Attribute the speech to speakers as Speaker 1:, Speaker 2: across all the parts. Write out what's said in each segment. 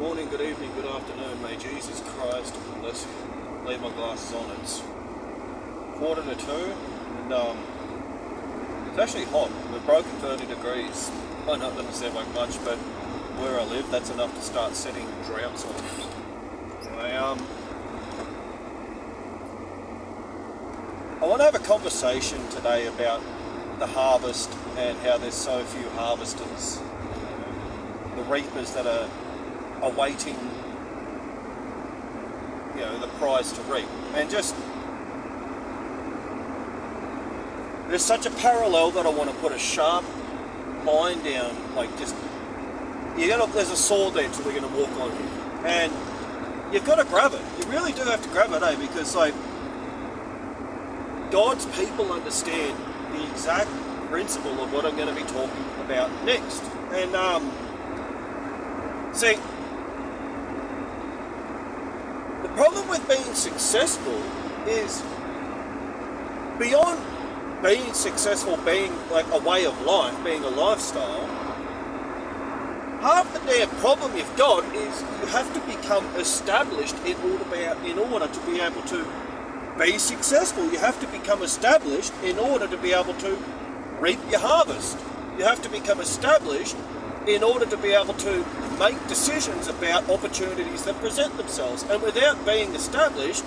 Speaker 1: Morning, good evening, good afternoon. May Jesus Christ bless you. Leave my glasses on. It's 1:45 and it's actually hot. We've broken 30 degrees. I know it doesn't sound like much, but where I live, that's enough to start setting droughts off. Anyway, I want to have a conversation today about the harvest and how there's so few harvesters. The reapers that are awaiting, the prize to reap. And just, there's such a parallel that I want to put a sharp line down, there's a sword there that we're going to walk on here. And you've got to grab it. You really do have to grab it, because God's people understand the exact principle of what I'm going to be talking about next. And see, the problem with being successful is beyond being successful being like a way of life, being a lifestyle. Half the damn problem you've got is you have to become established in order to be able to be successful. You have to become established in order to be able to reap your harvest. You have to become established in order to be able to make decisions about opportunities that present themselves. And without being established,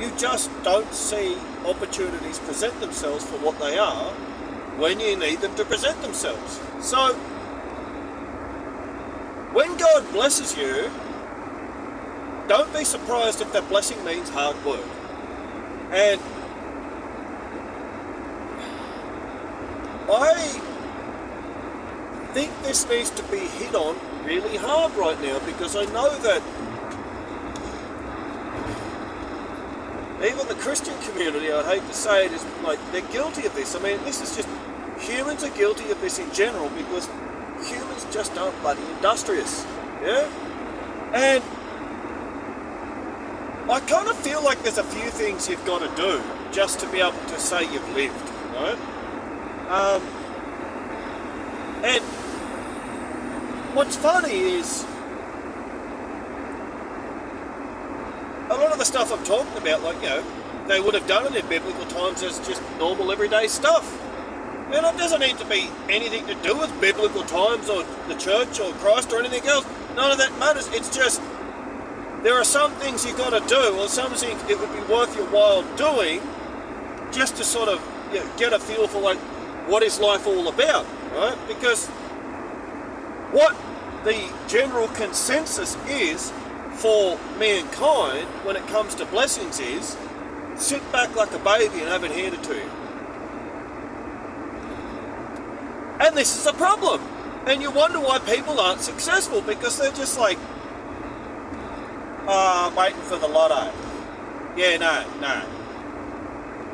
Speaker 1: you just don't see opportunities present themselves for what they are when you need them to present themselves. So, when God blesses you, don't be surprised if that blessing means hard work. And I think this needs to be hit on really hard right now, because I know that even the Christian community, I'd hate to say it, is they're guilty of this. I mean, this is just, humans are guilty of this in general because humans just aren't bloody industrious. Yeah? And I kind of feel like there's a few things you've got to do just to be able to say you've lived, right? And what's funny is a lot of the stuff I'm talking about, they would have done it in biblical times as just normal everyday stuff. And it doesn't need to be anything to do with biblical times or the church or Christ or anything else. None of that matters. It's just, there are some things you've got to do, or some things it would be worth your while doing, just to sort of get a feel for what is life all about, right? Because what the general consensus is for mankind when it comes to blessings is sit back like a baby and have it handed to you. And this is a problem. And you wonder why people aren't successful, because they're just waiting for the lotto. Yeah, no.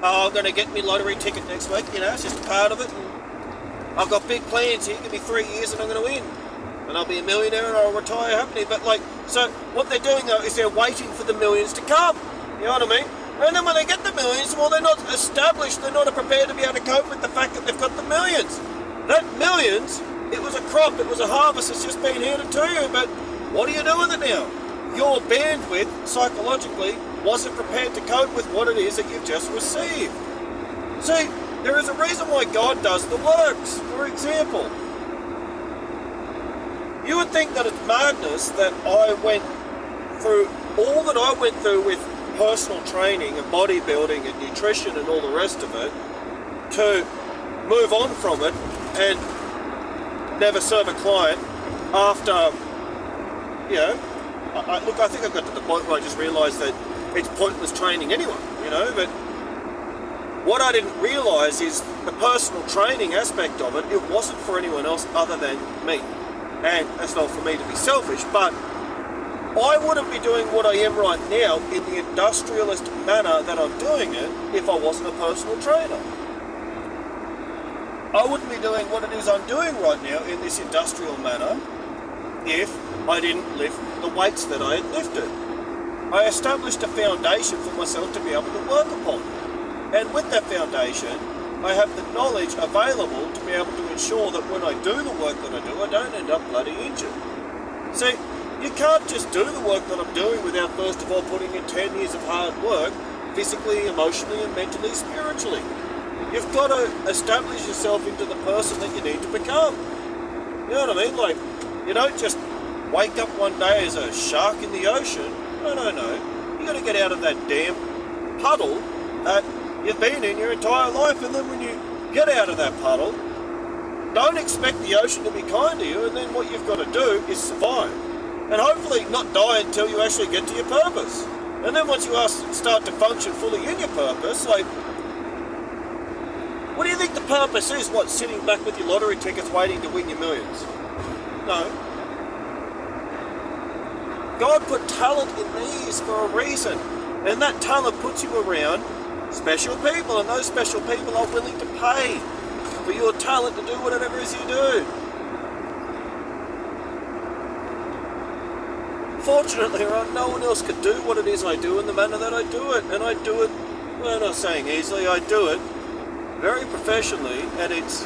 Speaker 1: Oh, I'm going to get me lottery ticket next week, it's just a part of it. And I've got big plans here, give me 3 years and I'm going to win. And I'll be a millionaire and I'll retire happily. But so what they're doing though is they're waiting for the millions to come. You know what I mean? And then when they get the millions, well, they're not established, they're not prepared to be able to cope with the fact that they've got the millions. That millions, it was a crop, it was a harvest, it's just been handed to you, but what do you do with it now? Your bandwidth, psychologically, wasn't prepared to cope with what it is that you've just received. See, there is a reason why God does the works. For example, you would think that it's madness that I went through all that I went through with personal training and bodybuilding and nutrition and all the rest of it to move on from it and never serve a client after, I think I got to the point where I just realised that it's pointless training anyway, but what I didn't realise is the personal training aspect of it, it wasn't for anyone else other than me. And that's not for me to be selfish, but I wouldn't be doing what I am right now in the industrialist manner that I'm doing it if I wasn't a personal trainer. I wouldn't be doing what it is I'm doing right now in this industrial manner if I didn't lift the weights that I had lifted. I established a foundation for myself to be able to work upon. And with that foundation, I have the knowledge available to be able to ensure that when I do the work that I do, I don't end up bloody injured. See, You can't just do the work that I'm doing without first of all putting in 10 years of hard work, physically, emotionally, and mentally, spiritually. You've got to establish yourself into the person that you need to become. You know what I mean? Like, you don't just wake up one day as a shark in the ocean. No. You got to get out of that damn puddle that you've been in your entire life, and then when you get out of that puddle, don't expect the ocean to be kind to you, and then what you've got to do is survive. And hopefully not die until you actually get to your purpose. And then once you start to function fully in your purpose, like, what do you think the purpose is? What, sitting back with your lottery tickets waiting to win your millions? No. God put talent in these for a reason. And that talent puts you around special people, and those special people are willing to pay for your talent to do whatever it is you do. Fortunately, no one else could do what it is I do in the manner that I do it. And I do it, well, I'm not saying easily, I do it very professionally, and it's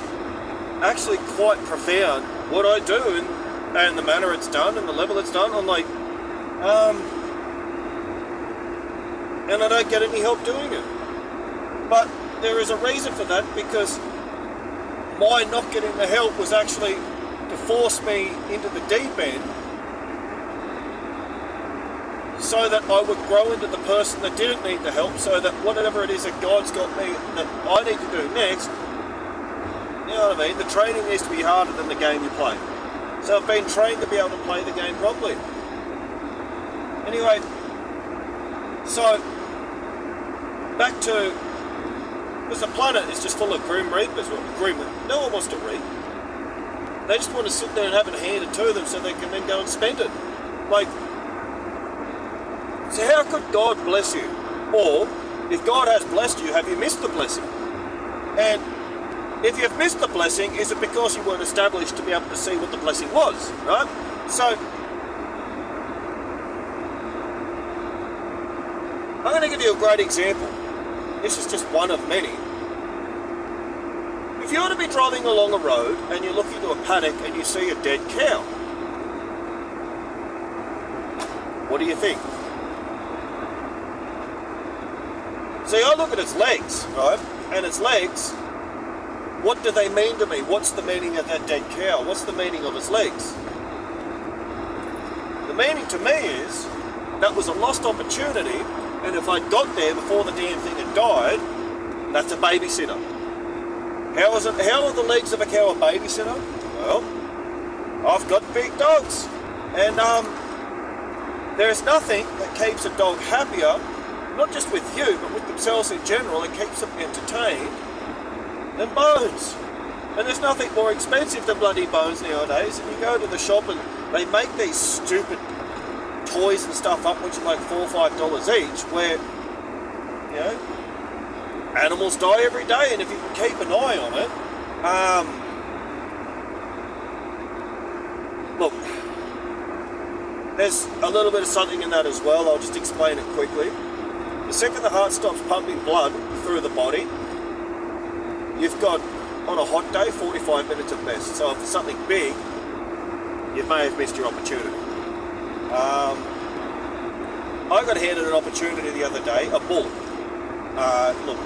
Speaker 1: actually quite profound what I do and the manner it's done and the level it's done. I'm like, and I don't get any help doing it. But there is a reason for that, because my not getting the help was actually to force me into the deep end, so that I would grow into the person that didn't need the help, so that whatever it is that God's got me that I need to do next, you know what I mean? The training needs to be harder than the game you play. So I've been trained to be able to play the game properly. Anyway, so back to, because the planet is just full of grim reapers. No one wants to reap. They just want to sit there and have it handed to them so they can then go and spend it. Like, so how could God bless you? Or, if God has blessed you, have you missed the blessing? And if you've missed the blessing, is it because you weren't established to be able to see what the blessing was, right? So, I'm going to give you a great example. This is just one of many. If you were to be driving along a road and you look into a paddock and you see a dead cow, what do you think? See, I look at its legs, right? And its legs, what do they mean to me? What's the meaning of that dead cow? What's the meaning of its legs? The meaning to me is that was a lost opportunity, and if I'd got there before the damn thing had died, that's a babysitter. How are the legs of a cow a babysitter? Well, I've got big dogs, and there's nothing that keeps a dog happier, not just with you, but with themselves in general. It keeps them entertained than bones. And there's nothing more expensive than bloody bones nowadays. And you go to the shop and they make these stupid toys and stuff up, which are like $4 or $5 each, where, you know, animals die every day. And if you can keep an eye on it, look, there's a little bit of something in that as well. I'll just explain it quickly. The second the heart stops pumping blood through the body, you've got, on a hot day, 45 minutes at best. So if it's something big, you may have missed your opportunity. I got handed an opportunity the other day, a bull. Look,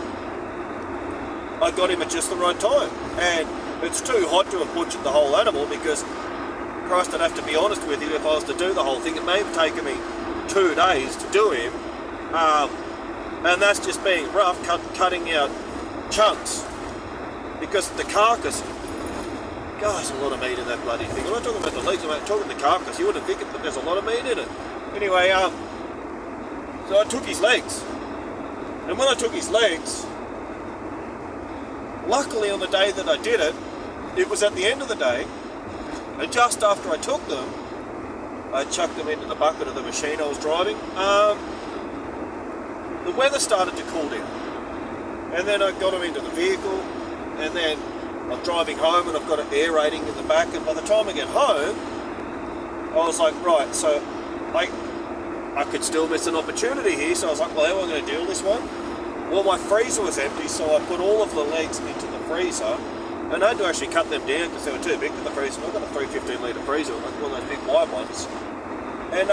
Speaker 1: I got him at just the right time. And it's too hot to have butchered the whole animal, because, Christ, I'd have to be honest with you, if I was to do the whole thing, it may have taken me 2 days to do him. And that's just being rough, cutting out chunks. Because the carcass, God, there's a lot of meat in that bloody thing. I'm not talking about the legs, I'm talking the carcass. You wouldn't think it, but there's a lot of meat in it. Anyway, so I took his legs. And when I took his legs, luckily on the day that I did it, it was at the end of the day, and just after I took them, I chucked them into the bucket of the machine I was driving. The weather started to cool down, and then I got them into the vehicle, and then I'm driving home and I've got it aerating in the back, and by the time I get home, I was like, right, so I could still miss an opportunity here. So I was like, well, how am I going to deal with this one? Well, my freezer was empty, so I put all of the legs into the freezer, and I had to actually cut them down because they were too big for the freezer. I've got a 315 litre freezer, like one of those big wide ones. And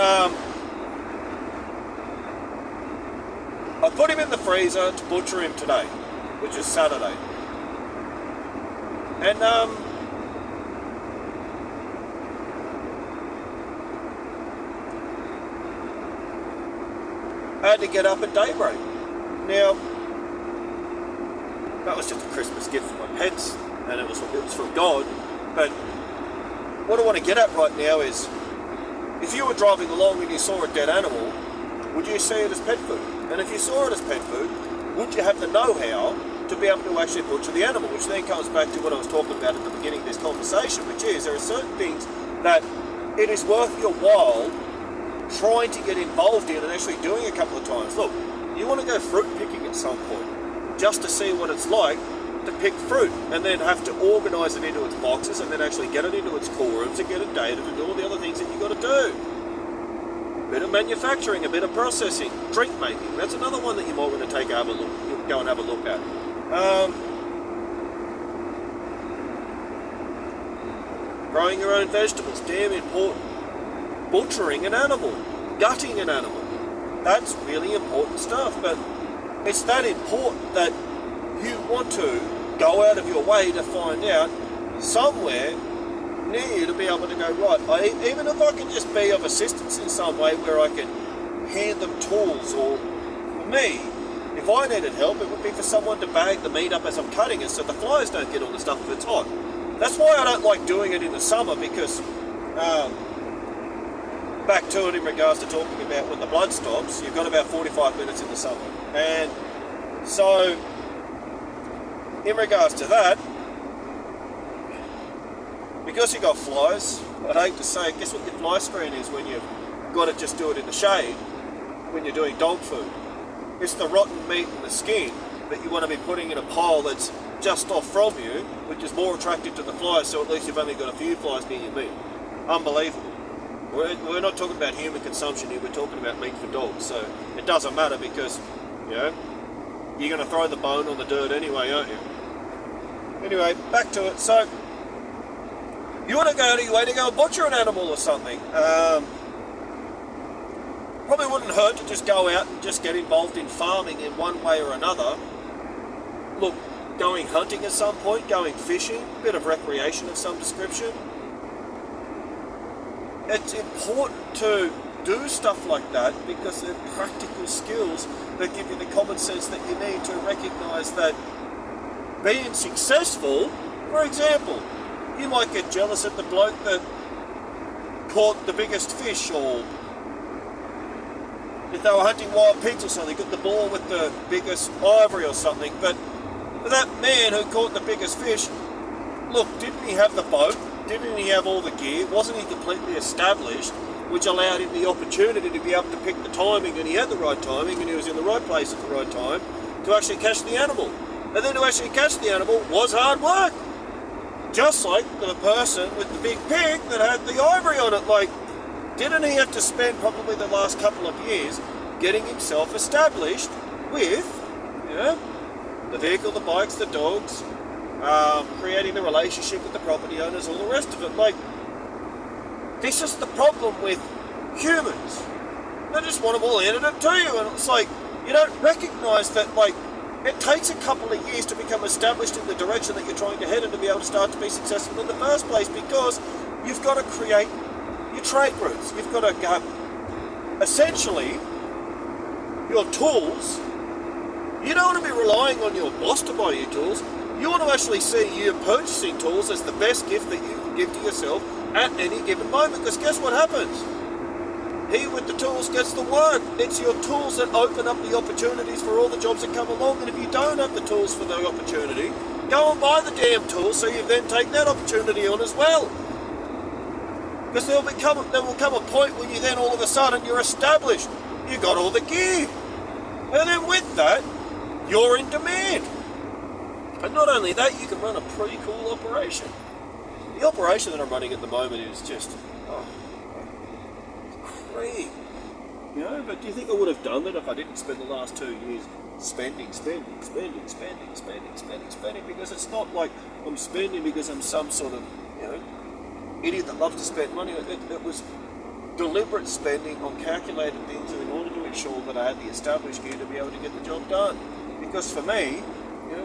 Speaker 1: I put him in the freezer to butcher him today, which is Saturday. And I had to get up at daybreak. Now, that was just a Christmas gift for my pets, and it was from God. But what I want to get at right now is, if you were driving along and you saw a dead animal, would you see it as pet food? And if you saw it as pet food, would you have the know-how to be able to actually butcher the animal? Which then comes back to what I was talking about at the beginning of this conversation, which is there are certain things that it is worth your while trying to get involved in and actually doing a couple of times. Look, you want to go fruit picking at some point just to see what it's like to pick fruit, and then have to organise it into its boxes and then actually get it into its cool rooms and get it dated and do all the other things that you've got to do. A bit of manufacturing, a bit of processing, drink making. That's another one that you might want to take have a look, go and have a look at. Growing your own vegetables, damn important. Butchering an animal, gutting an animal. That's really important stuff, but it's that important that you want to go out of your way to find out somewhere near you to be able to go, right, even if I can just be of assistance in some way where I can hand them tools, or for me, if I needed help, it would be for someone to bag the meat up as I'm cutting it so the flies don't get all the stuff if it's hot. That's why I don't like doing it in the summer, because back to it in regards to talking about when the blood stops, you've got about 45 minutes in the summer. And so, in regards to that, because you've got flies, I'd hate to say, guess what your fly screen is when you've got to just do it in the shade when you're doing dog food? It's the rotten meat and the skin that you want to be putting in a pile that's just off from you, which is more attractive to the flies, so at least you've only got a few flies near your meat. Unbelievable. We're not talking about human consumption here, we're talking about meat for dogs, so it doesn't matter because, you know, you're going to throw the bone on the dirt anyway, aren't you? Anyway, back to it. So, you want to go out of your way to go and butcher an animal or something. Probably wouldn't hurt to just go out and just get involved in farming in one way or another. Look, going hunting at some point, going fishing, a bit of recreation of some description. It's important to do stuff like that because they're practical skills that give you the common sense that you need to recognise that being successful, for example, you might get jealous at the bloke that caught the biggest fish, or if they were hunting wild pigs or something, got the boar with the biggest ivory or something. But for that man who caught the biggest fish, look, didn't he have the boat? Didn't he have all the gear? Wasn't he completely established, which allowed him the opportunity to be able to pick the timing, and he had the right timing and he was in the right place at the right time to actually catch the animal. And then to actually catch the animal was hard work. Just like the person with the big pig that had the ivory on it. Like, didn't he have to spend probably the last couple of years getting himself established with, you know, the vehicle, the bikes, the dogs, creating the relationship with the property owners, all the rest of it. Like, this is the problem with humans. They just want them all handed it to you, and it's like, you don't recognise that, like, it takes a couple of years to become established in the direction that you're trying to head and to be able to start to be successful in the first place, because you've got to create your trade routes. You've got to have, essentially, your tools. You don't want to be relying on your boss to buy you tools. You want to actually see you purchasing tools as the best gift that you can give to yourself at any given moment, because guess what happens? He with the tools gets the work. It's your tools that open up the opportunities for all the jobs that come along, and if you don't have the tools for the opportunity, go and buy the damn tools so you then take that opportunity on as well. Because there will come a point when you then all of a sudden you're established. You got all the gear. And then with that, you're in demand. And not only that, you can run a pretty cool operation. The operation that I'm running at the moment is just, great. You know, but do you think I would have done that if I didn't spend the last 2 years spending? Because it's not like I'm spending because I'm some sort of, you know, idiot that loves to spend money. It was deliberate spending on calculated things in order to ensure that I had the established gear to be able to get the job done. Because for me,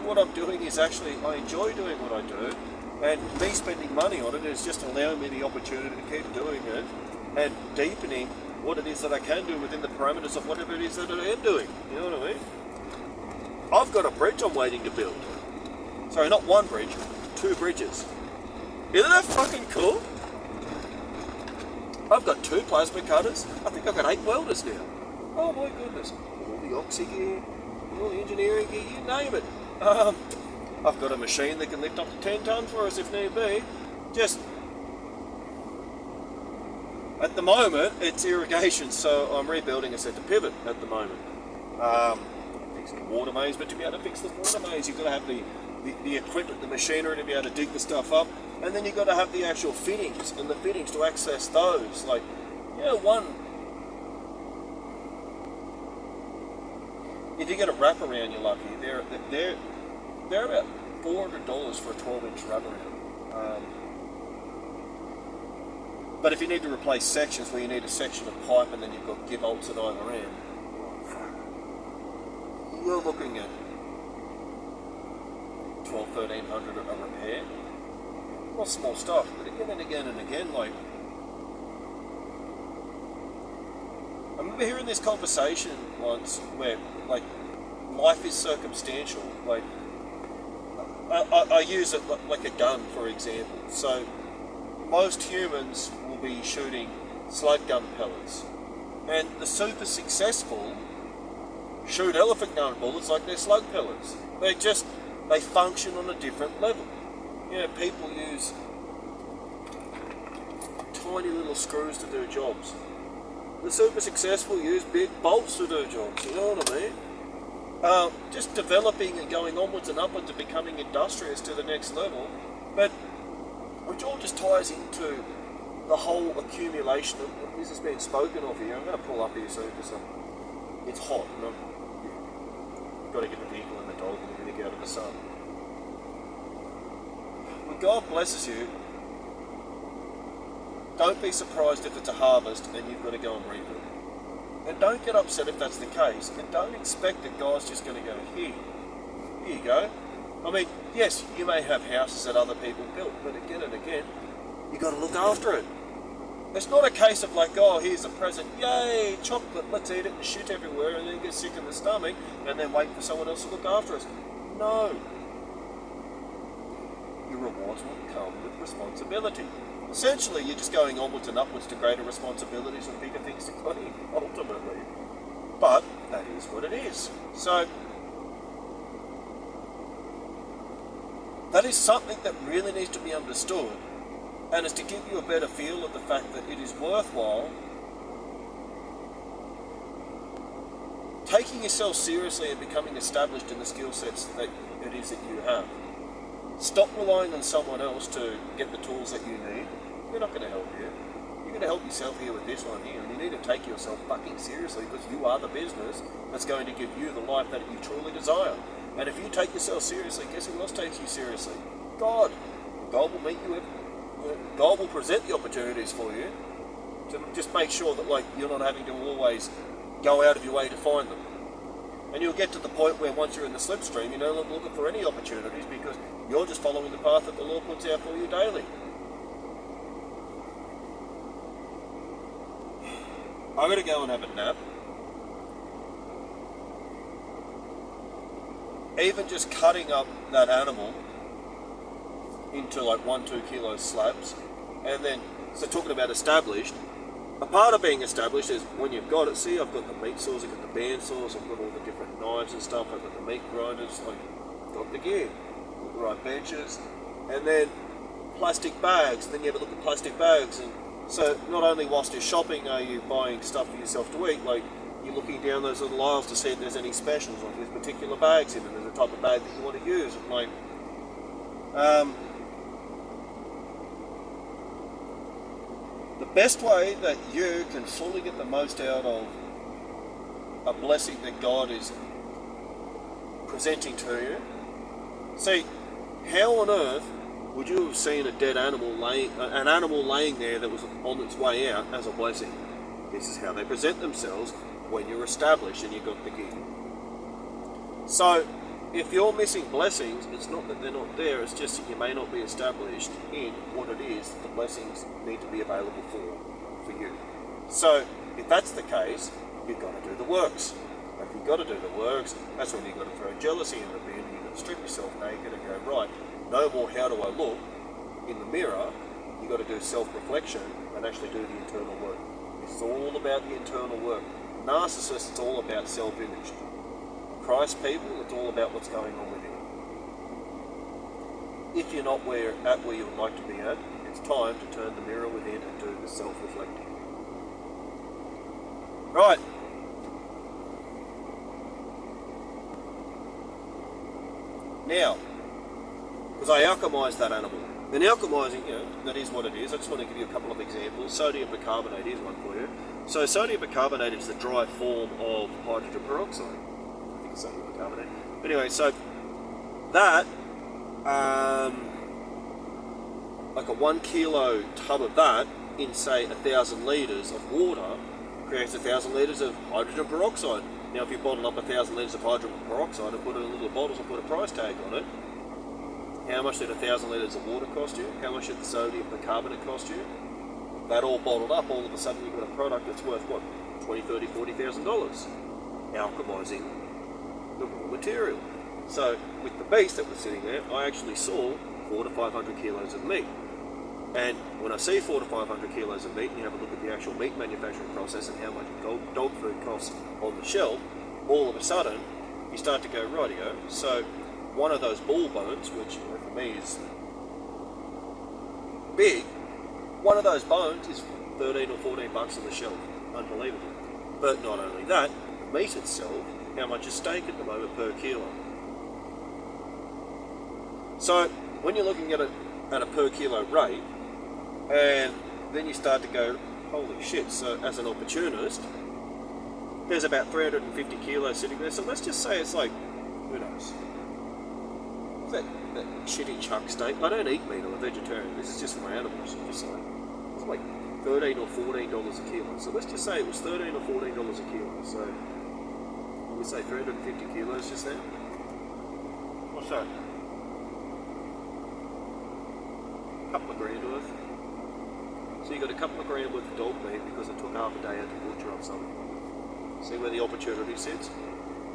Speaker 1: what I'm doing is actually, I enjoy doing what I do, and me spending money on it is just allowing me the opportunity to keep doing it and deepening what it is that I can do within the parameters of whatever it is that I am doing. You know what I mean? I've got a bridge I'm waiting to build. Sorry, not one bridge, 2 bridges. Isn't that fucking cool? I've got 2 plasma cutters. I think I've got 8 welders now. Oh my goodness. All the oxy gear, all the engineering gear, you name it. I've got a machine that can lift up to 10 tonnes for us if need be. Just, at the moment, it's irrigation, so I'm rebuilding a set of pivot at the moment. Fixing the water maze, but to be able to fix the water maze, you've got to have the equipment, the machinery to be able to dig the stuff up, and then you've got to have the actual fittings, and the fittings to access those. Like, if you get a wraparound, you're lucky. They're about $400 for a 12-inch wraparound. But if you need to replace sections where you need a section of pipe and then you've got gear bolts at either end, you're looking at $1,200-1,300 a repair. Not small stuff, but again and again and again, like, I remember hearing this conversation once where, like, life is circumstantial. Like, I use it like a gun, for example. So, most humans will be shooting slug gun pellets, and the super successful shoot elephant gun bullets like they're slug pellets. They function on a different level. People use tiny little screws to do jobs. The super successful use big bolts to do jobs, you know what I mean? Just developing and going onwards and upwards and becoming industrious to the next level, but which all just ties into the whole accumulation of what this has been spoken of here. I'm going to pull up here soon because it's hot. I've got to get the vehicle and the dog and everything out of the sun. When God blesses you, don't be surprised if it's a harvest and you've got to go and reap it. And don't get upset if that's the case. And don't expect that God's just going to go, here you go. I mean, yes, you may have houses that other people built, but again and again, you've got to look after it. It's not a case of like, oh, here's a present, yay, chocolate, let's eat it and shit everywhere and then get sick in the stomach and then wait for someone else to look after us. No. Your rewards will come with responsibility. Essentially, you're just going onwards and upwards to greater responsibilities and bigger things to clean, ultimately. But that is what it is. So, that is something that really needs to be understood, and is to give you a better feel of the fact that it is worthwhile taking yourself seriously and becoming established in the skill sets that it is that you have. Stop relying on someone else to get the tools that you need. They're not going to help you. You're going to help yourself here with this one here, and you need to take yourself fucking seriously because you are the business that's going to give you the life that you truly desire. And if you take yourself seriously, guess who else takes you seriously? God. God will meet you. God will present the opportunities for you to just make sure that like you're not having to always go out of your way to find them. And you'll get to the point where once you're in the slipstream, you're no longer looking for any opportunities because you're just following the path that the Lord puts out for you daily. I'm going to go and have a nap. Even just cutting up that animal into like 1-2 kilo slabs, and then, so talking about established, a part of being established is when you've got it, see I've got the meat saws, I've got the band saws, I've got all the different knives and stuff, I've got the meat grinders, I've got the gear, got the right benches, and then plastic bags, then you have a look at plastic bags, and so not only whilst you're shopping are you buying stuff for yourself to eat, like you're looking down those little aisles to see if there's any specials, or if there's particular bags in them, there's a type of bag that you want to use, and like, the best way that you can fully get the most out of a blessing that God is presenting to you. See, how on earth would you have seen an animal laying there that was on its way out as a blessing? This is how they present themselves when you're established and you've got the gig. So, if you're missing blessings, it's not that they're not there, it's just that you may not be established in what it is that the blessings need to be available for you. So, if that's the case, you've got to do the works. And if you've got to do the works, that's when you've got to throw jealousy in the bin, and you've got to strip yourself naked and go, right, no more how do I look in the mirror, you've got to do self-reflection and actually do the internal work. It's all about the internal work. Narcissists, it's all about self-image. Christ people, it's all about what's going on within. If you're not where you would like to be at, it's time to turn the mirror within and do the self-reflecting. Right. Now, because I alchemised that animal. And alchemising, that is what it is. I just want to give you a couple of examples. Sodium bicarbonate is one for you. So sodium bicarbonate is the dry form of hydrogen peroxide. I think it's sodium bicarbonate. Anyway, so that, like a 1 kilo tub of that in, say, 1,000 litres of water creates 1,000 litres of hydrogen peroxide. Now, if you bottle up 1,000 litres of hydrogen peroxide and put it in little bottles and put a price tag on it, how much did 1,000 litres of water cost you? How much did the sodium bicarbonate cost you? That all bottled up, all of a sudden you've got a product that's worth, what, $20,000, $30,000, $40,000. Alchemising the raw material. So, with the beast that was sitting there, I actually saw 400 to 500 kilos of meat. And when I see 400 to 500 kilos of meat, and you have a look at the actual meat manufacturing process and how much dog food costs on the shelf, all of a sudden, you start to go, rightio, so one of those bull bones, which for me is big, one of those bones is 13 or 14 bucks on the shelf. Unbelievable. But not only that, the meat itself, how much is steak at the moment per kilo? So when you're looking at it at a per kilo rate, and then you start to go, holy shit, so as an opportunist, there's about 350 kilos sitting there, so let's just say it's like, who knows, that shitty chuck steak. I don't eat meat, I'm a vegetarian, this is just for my animals, just like, it's like $13 or $14 a kilo, so let's just say it was $13 or $14 a kilo, so we say 350 kilos just now. What's that? A couple of grand worth. So you got a couple of grand worth of dog meat because it took half a day out to butcher up something. See where the opportunity sits?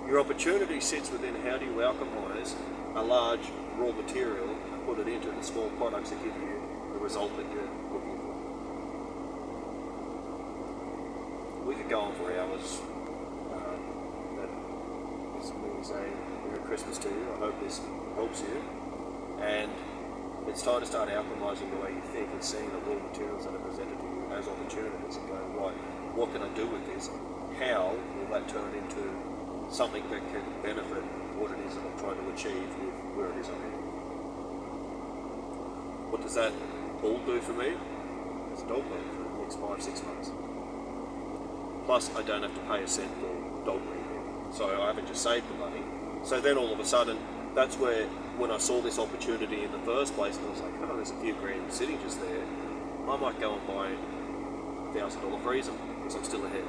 Speaker 1: Your opportunity sits within how do you alchemise a large raw material and put it into the small products that give you the result that you're looking for. We could go on for hours. That's me saying Merry Christmas to you. I hope this helps you. And it's time to start alchemising the way you think and seeing the raw materials that are presented to you as opportunities and going, right, what can I do with this? How will that turn into something that can benefit what it is that I'm trying to achieve with where it is I'm heading? What does that all do for me? It's a dog meat for the next 5-6 months. Plus, I don't have to pay a cent for dog meat. So I haven't just saved the money. So then all of a sudden, that's where, when I saw this opportunity in the first place, and I was like, oh, there's a few grand sitting just there, I might go and buy a $1,000 freezer, because I'm still ahead.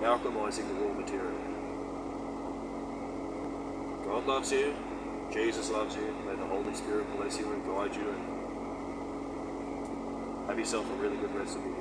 Speaker 1: Alchemising the raw material. God loves you, Jesus loves you, may the Holy Spirit bless you and guide you, and have yourself a really good rest of the year.